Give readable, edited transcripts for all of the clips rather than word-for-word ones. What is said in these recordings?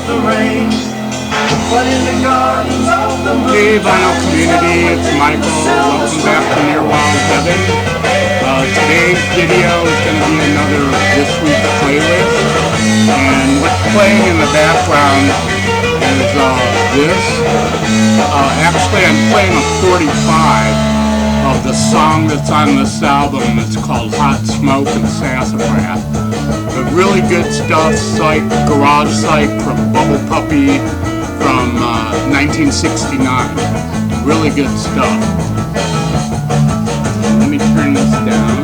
the rain. But in the gardens of the moon. Hey vinyl community, it's Michael. Welcome back to Near Wild Heaven. Today's video is going to be another This Week playlist. And what's playing in the background is this. Actually, I'm playing a 45 of the song that's on this album. It's called Hot Smoke and Sassafras. But really good stuff, like Garage Psych from Bubble Puppy from 1969. Really good stuff. Let me turn this down.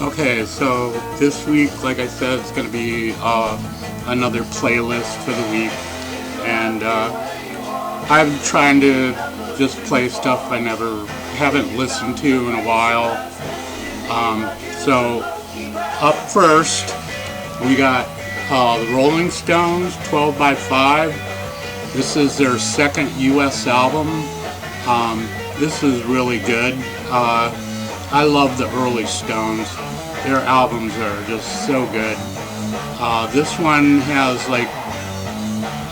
Okay, so this week, like I said, it's going to be another playlist for the week. And I'm trying to just play stuff I haven't listened to in a while. So up first, we got the Rolling Stones, 12 by 5. This is their second U.S. album. This is really good. I love the early Stones. Their albums are just so good. This one has like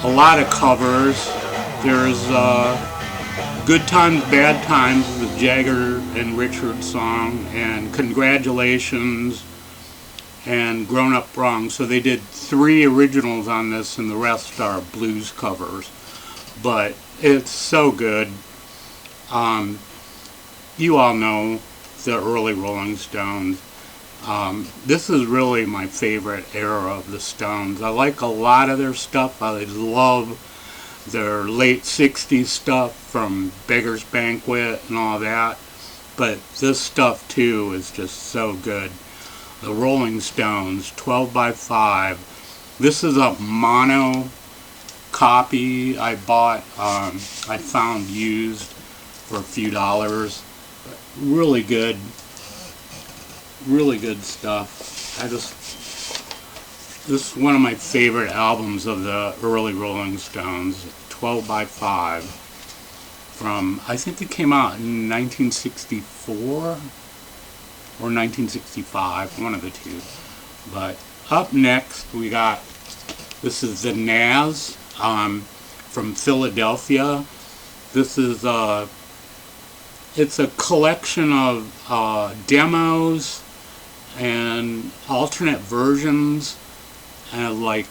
a lot of covers. There's Good Times, Bad Times, the Jagger and Richard song, and Congratulations, and Grown Up Wrong. So they did 3 originals on this, and the rest are blues covers. But it's so good. You all know the early Rolling Stones. This is really my favorite era of the Stones. I like a lot of their stuff. I love their late 60s stuff from Beggar's Banquet and all that. But this stuff too is just so good. The Rolling Stones, 12 by 5. This is a mono copy I bought. I found used for a few dollars. Really good stuff. This is one of my favorite albums of the early Rolling Stones, 12 by 5, from, I think it came out in 1964 or 1965, one of the two. But up next we got, this is the Nazz from Philadelphia. This is it's a collection of demos and alternate versions and like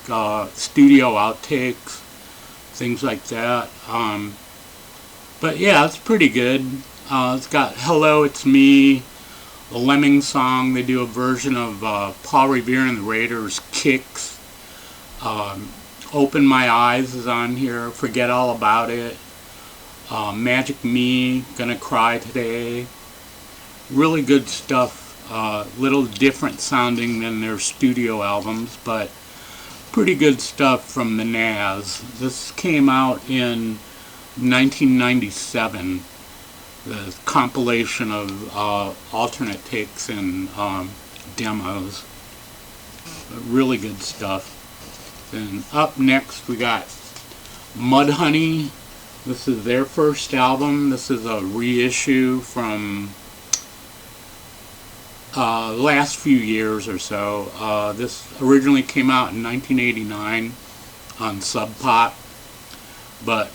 studio outtakes, things like that. But yeah, it's pretty good. It's got Hello, It's Me, the Lemming song. They do a version of Paul Revere and the Raiders' Kicks. Open My Eyes is on here. Forget All About It. Magic Me, Gonna Cry Today. Really good stuff. Little different sounding than their studio albums, but pretty good stuff from the Nazz. This came out in 1997. The compilation of alternate takes and demos. Really good stuff. Then up next we got Mudhoney. This is their first album. This is a reissue from the last few years or so. This originally came out in 1989 on Sub Pop. But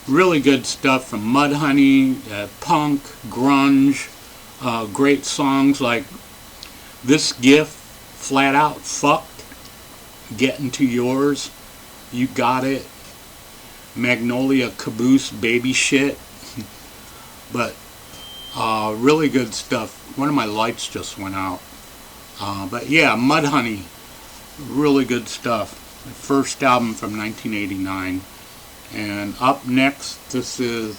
really good stuff from Mudhoney, punk, grunge, great songs like This Gift, Flat Out Fucked, Getting to Yours, You Got It, Magnolia Caboose, Baby Shit. But really good stuff. One of my lights just went out. But yeah, Mudhoney, really good stuff. The first album from 1989. And up next, this is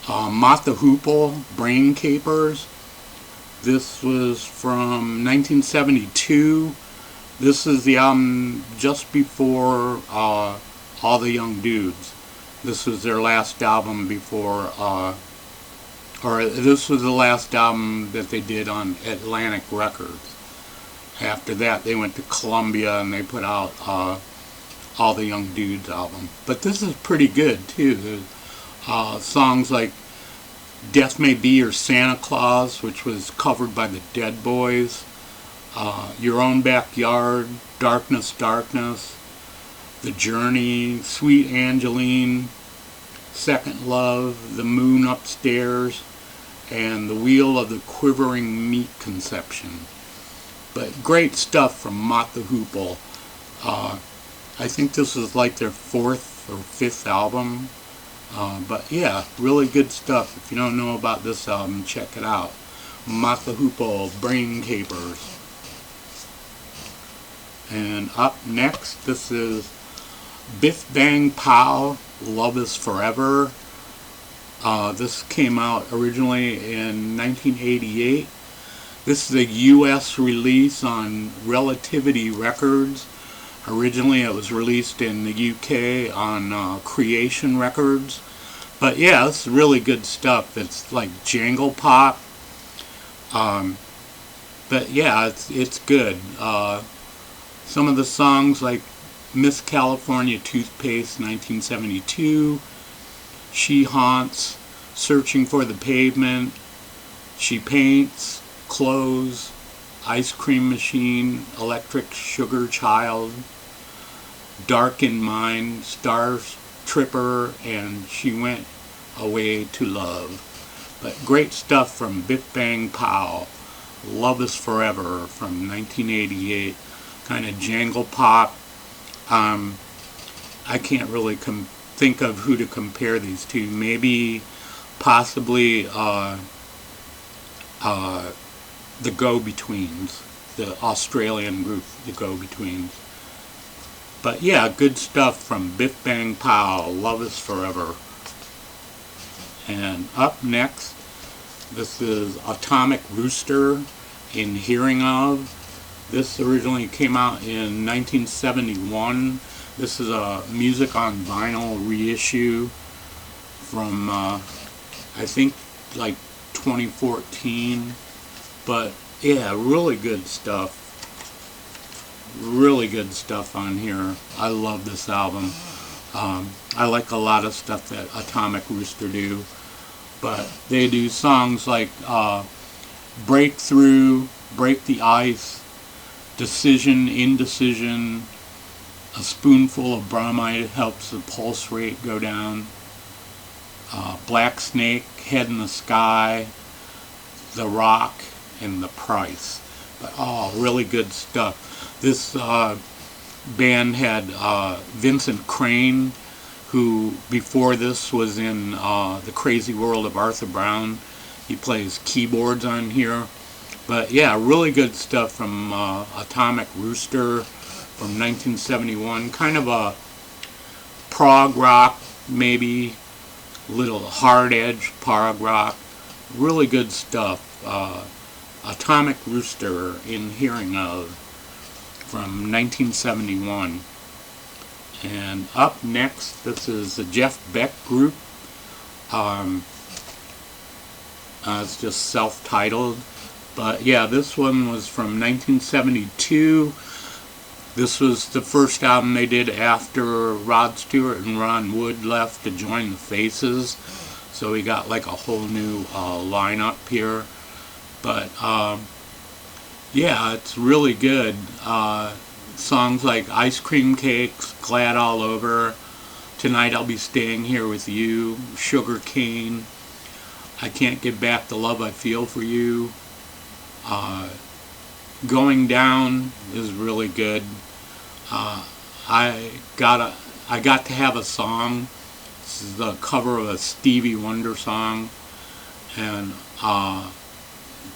Mott the Hoople, Brain Capers. This was from 1972. This is the album just before All the Young Dudes. This was their last album before, or this was the last album that they did on Atlantic Records. After that, they went to Columbia and they put out All the Young Dudes album. But this is pretty good too. There's songs like Death May Be or Santa Claus, which was covered by the Dead Boys. Your Own Backyard, Darkness, Darkness, The Journey, Sweet Angeline, Second Love, The Moon Upstairs, and The Wheel of the Quivering Meat Conception. But great stuff from Mott the Hoople. I think this is like their 4th or 5th album. But yeah, really good stuff. If you don't know about this album, check it out. Mott the Hoople, Brain Capers. And up next, this is Biff Bang Pow, Love Is Forever. This came out originally in 1988. This is a US release on Relativity Records. Originally it was released in the UK on Creation Records. But yeah, it's really good stuff. It's like jangle pop. But yeah, it's good. Some of the songs like Miss California Toothpaste, 1972, She Haunts, Searching for the Pavement, She Paints, Clothes, Ice Cream Machine, Electric Sugar Child, Dark in Mind, Star Tripper, and She Went Away to Love. But great stuff from Biff Bang Pow, Love Is Forever from 1988. Kind of jangle pop. I can't really think of who to compare these to. Maybe, possibly, the Go-Betweens, the Australian group, the Go-Betweens. But yeah, good stuff from Biff Bang Pow, Love Is Forever. And up next, this is Atomic Rooster, In Hearing Of. This originally came out in 1971. This is a Music on Vinyl reissue from, I think, like 2014. But yeah, really good stuff. Really good stuff on here. I love this album. I like a lot of stuff that Atomic Rooster do. But they do songs like Breakthrough, Break the Ice, Decision, Indecision, A Spoonful of Bromide Helps the Pulse Rate Go Down, Black Snake, Head in the Sky, The Rock, and The Price. But oh, really good stuff. This band had Vincent Crane, who before this was in The Crazy World of Arthur Brown. He plays keyboards on here. But yeah, really good stuff from Atomic Rooster from 1971. Kind of a prog rock, maybe little hard edge prog rock. Really good stuff. Atomic Rooster, In Hearing Of, from 1971. And up next, this is the Jeff Beck Group. It's just self-titled. But yeah, this one was from 1972. This was the first album they did after Rod Stewart and Ron Wood left to join the Faces. So we got like a whole new lineup here. But yeah, it's really good. Songs like Ice Cream Cakes, Glad All Over, Tonight I'll Be Staying Here With You, Sugar Cane, I Can't Get Back the Love I Feel For You, Going Down is really good. I got to Have a Song. This is the cover of a Stevie Wonder song, and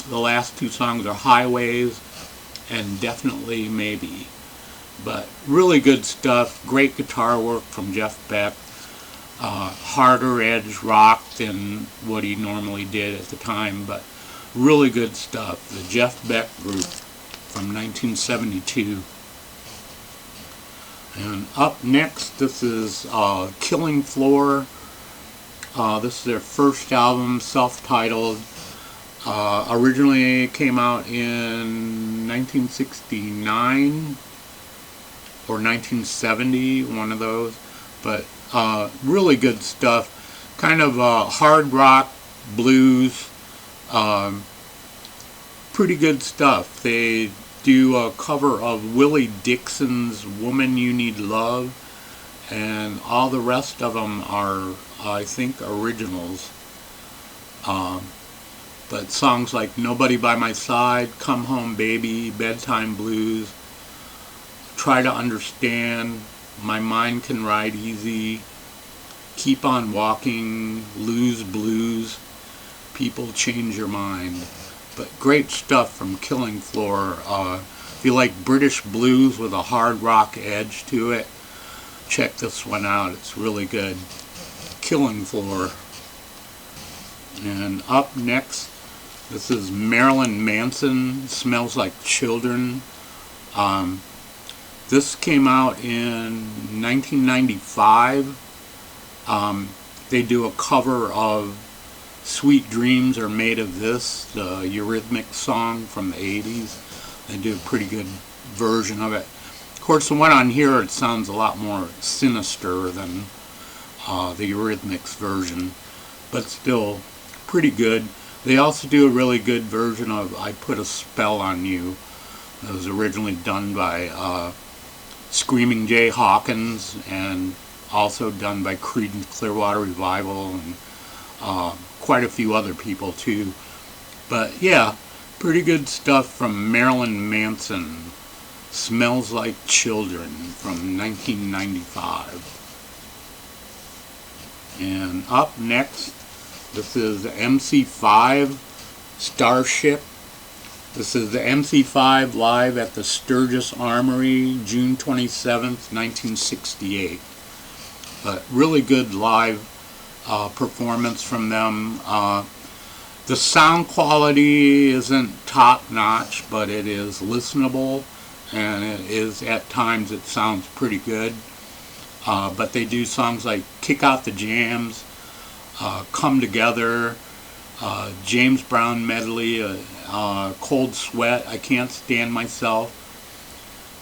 the last two songs are Highways and Definitely Maybe. But really good stuff. Great guitar work from Jeff Beck. Harder edge rock than what he normally did at the time, but really good stuff. The Jeff Beck Group from 1972. And up next, this is Killing Floor. This is their first album, self-titled. Originally came out in 1969 or 1970, one of those. But really good stuff. Kind of hard rock, blues. Pretty good stuff. They do a cover of Willie Dixon's Woman You Need Love, and all the rest of them are, I think, originals. But songs like Nobody by My Side, Come Home Baby, Bedtime Blues, Try to Understand, My Mind Can Ride Easy, Keep on Walking, Lose Blues, People Change Your Mind. But great stuff from Killing Floor. If you like British blues with a hard rock edge to it, check this one out. It's really good. Killing Floor. And up next, this is Marilyn Manson, Smells Like Children. This came out in 1995. They do a cover of Sweet Dreams Are Made of This, the Eurythmics song from the 80s. They do a pretty good version of it. Of course, the one on here, it sounds a lot more sinister than the Eurythmics version, but still pretty good. They also do a really good version of I Put a Spell on You. It was originally done by Screaming Jay Hawkins, and also done by Creedence Clearwater Revival, and quite a few other people too. But yeah, pretty good stuff from Marilyn Manson. Smells Like Children from 1995. And up next, this is MC5 Starship. This is the MC5 live at the Sturgis Armory, June 27th, 1968. But really good live performance from them. The sound quality isn't top-notch, but it is listenable, and it is, at times, it sounds pretty good. But they do songs like Kick Out the Jams, Come Together, James Brown medley, Cold Sweat, I Can't Stand Myself,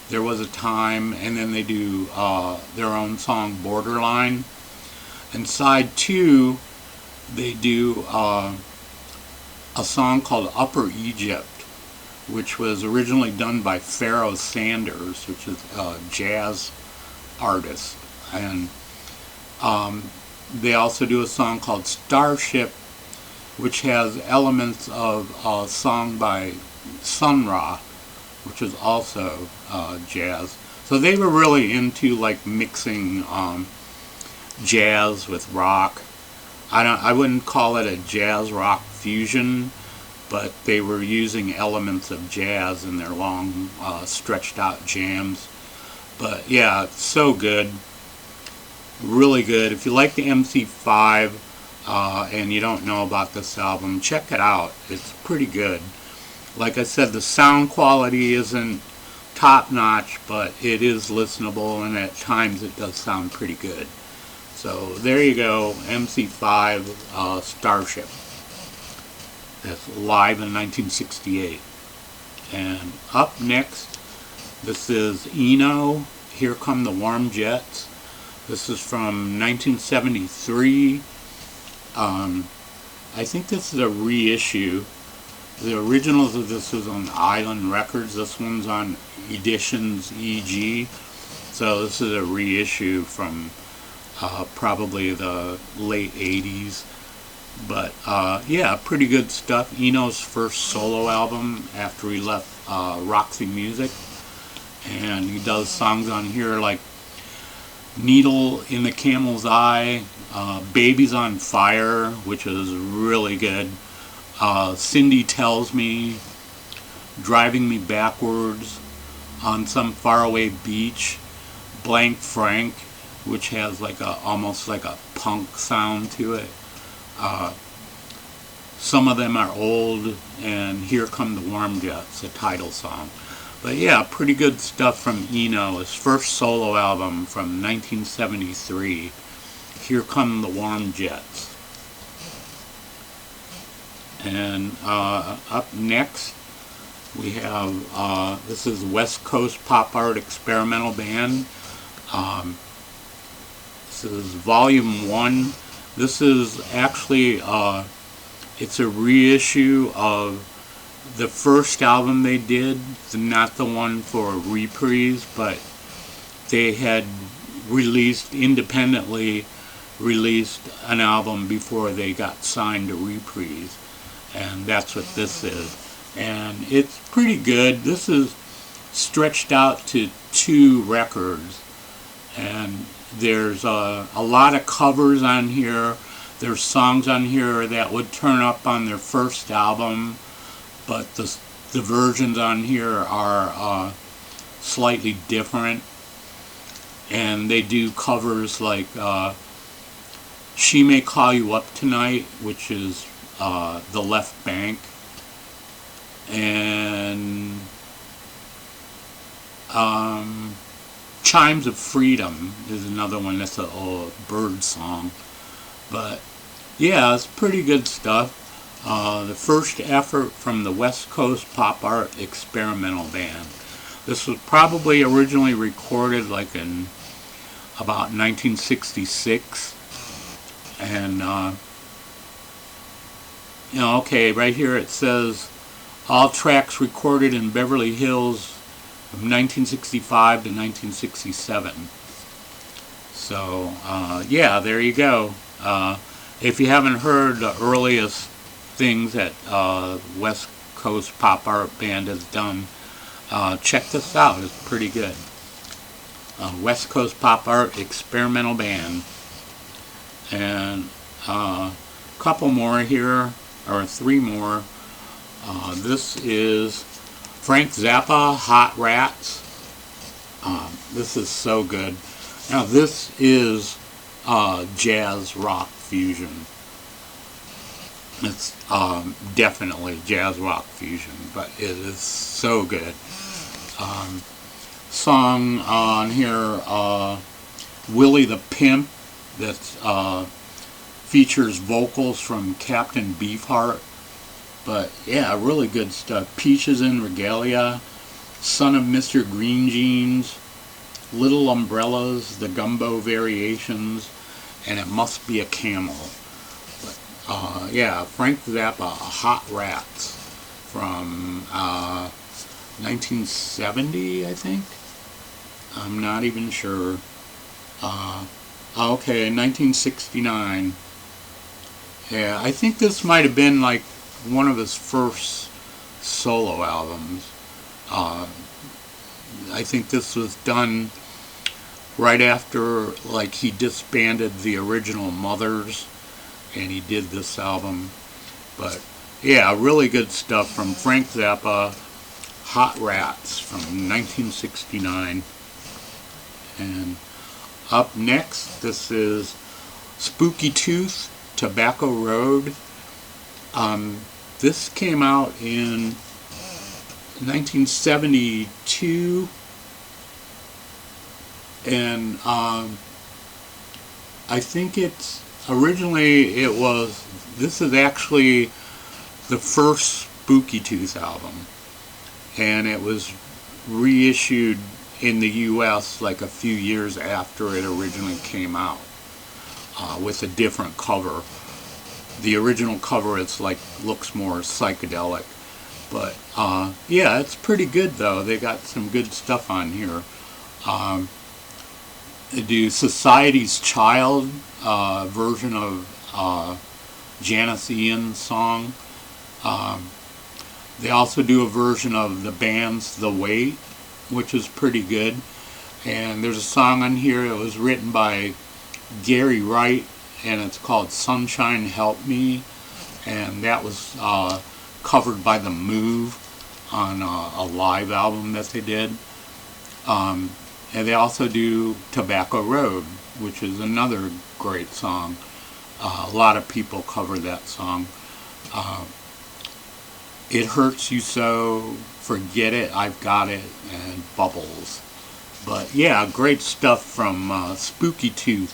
There Was a Time, and then they do their own song Borderline. And side 2, they do a song called Upper Egypt, which was originally done by Pharoah Sanders, which is a jazz artist. And they also do a song called Starship, which has elements of a song by Sun Ra, which is also jazz. So they were really into like mixing jazz with rock. I wouldn't call it a jazz rock fusion, but they were using elements of jazz in their long stretched out jams. But yeah, it's so good. Really good. If you like the MC5 and you don't know about this album, check it out. It's pretty good. Like I said, the sound quality isn't top notch, but it is listenable, and at times it does sound pretty good. So there you go, MC5 Starship. That's live in 1968. And up next, this is Eno, Here Come the Warm Jets. This is from 1973. I think this is a reissue. The originals of this was on Island Records. This one's on Editions EG. So this is a reissue from probably the late 80s. But yeah, pretty good stuff. Eno's first solo album after he left Roxy Music. And he does songs on here like Needle in the Camel's Eye, Baby's on Fire, which is really good, Cindy Tells Me, Driving Me Backwards, On Some Faraway Beach, Blank Frank, which has like a almost like a punk sound to it. Some of them are old, and Here Come the Warm Jets, the title song. But yeah, pretty good stuff from Eno, his first solo album from 1973. Here Come the Warm Jets. And up next, we have, this is West Coast Pop Art Experimental Band. This is Volume 1. This is actually, it's a reissue of the first album they did, not the one for Reprise, but they had independently released an album before they got signed to Reprise, and that's what this is. And it's pretty good. This is stretched out to 2 records, and there's a lot of covers on here. There's songs on here that would turn up on their first album, but the versions on here are slightly different. And they do covers like She May Call You Up Tonight, which is The Left Bank, and Chimes of Freedom is another one that's a bird song. But yeah, it's pretty good stuff. The first effort from the West Coast Pop Art Experimental Band. This was probably originally recorded like in about 1966. And okay, right here it says all tracks recorded in Beverly Hills from 1965 to 1967. So yeah, there you go. If you haven't heard the earliest things that West Coast Pop Art Band has done, check this out. It's pretty good. West Coast Pop Art Experimental Band. And a couple more here, or 3 more. This is Frank Zappa, Hot Rats. This is so good. Now this is jazz rock fusion. It's definitely jazz rock fusion, but it is so good. Song on here, Willie the Pimp, that features vocals from Captain Beefheart. But yeah, really good stuff. Peaches in Regalia, Son of Mr. Green Jeans, Little Umbrellas, The Gumbo Variations, and It Must Be a Camel. But yeah, Frank Zappa, Hot Rats, from 1970, I think. I'm not even sure. Okay, 1969. Yeah, I think this might have been like one of his first solo albums. I think this was done right after, like, he disbanded the original Mothers, and he did this album. But yeah, really good stuff from Frank Zappa, Hot Rats from 1969. And up next, this is Spooky Tooth, Tobacco Road. This came out in 1972, and I think it's originally this is actually the first Spooky Tooth album, and it was reissued in the US like a few years after it originally came out, with a different cover. The original cover, it's like, looks more psychedelic, but yeah, it's pretty good though. They got some good stuff on here. They do Society's Child, version of Janis Ian's song. They also do a version of the band's The Wait, which is pretty good. And there's a song on here that was written by Gary Wright, and it's called Sunshine Help Me, and that was covered by The Move on a live album that they did. And they also do Tobacco Road, which is another great song. A lot of people cover that song. It Hurts You So, Forget It, I've Got It, and Bubbles. But yeah, great stuff from Spooky Tooth.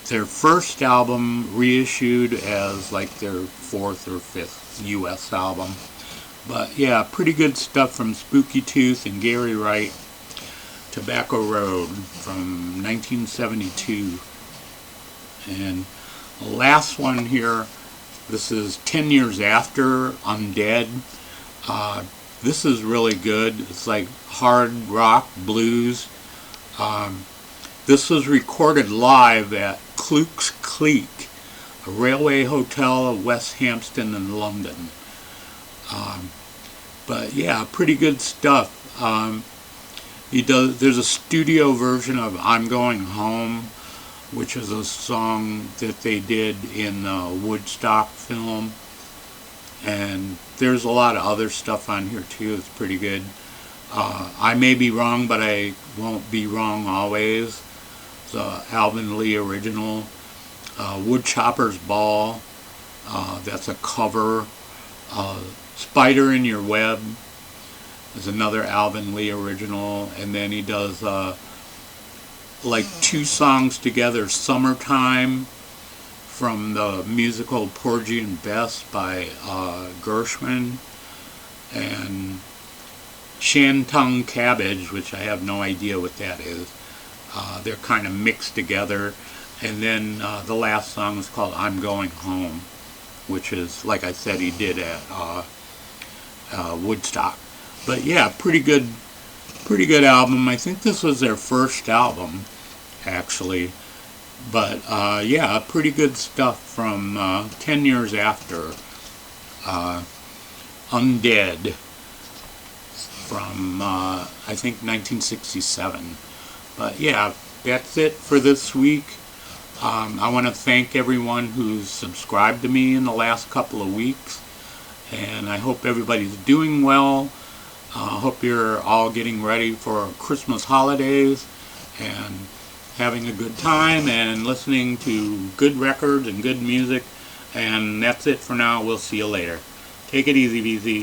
Their first album reissued as like their 4th or 5th US album. But yeah, pretty good stuff from Spooky Tooth and Gary Wright. Tobacco Road from 1972. And the last one here, this is 10 Years After, Undead. This is really good. It's like hard rock, blues. This was recorded live at Cluke's Cleek, a railway hotel of West Hampstead in London. But yeah, pretty good stuff. There's a studio version of I'm Going Home, which is a song that they did in the Woodstock film. And there's a lot of other stuff on here too. It's pretty good. I may be wrong, but I won't be wrong always. The Alvin Lee original. Woodchopper's Ball. That's a cover. Spider in Your Web is another Alvin Lee original. And then he does like two songs together. Summertime from the musical Porgy and Bess by Gershwin, and Shantung Cabbage, which I have no idea what that is. They're kind of mixed together. And then the last song is called I'm Going Home, which is, like I said, he did at Woodstock. But yeah, pretty good album. I think this was their first album, actually. But yeah, pretty good stuff from 10 years after. Undead from I think 1967. But yeah, that's it for this week. I want to thank everyone who's subscribed to me in the last couple of weeks, and I hope everybody's doing well. I hope you're all getting ready for Christmas holidays and having a good time and listening to good records and good music. And that's it for now. We'll see you later. Take it easy, VZ.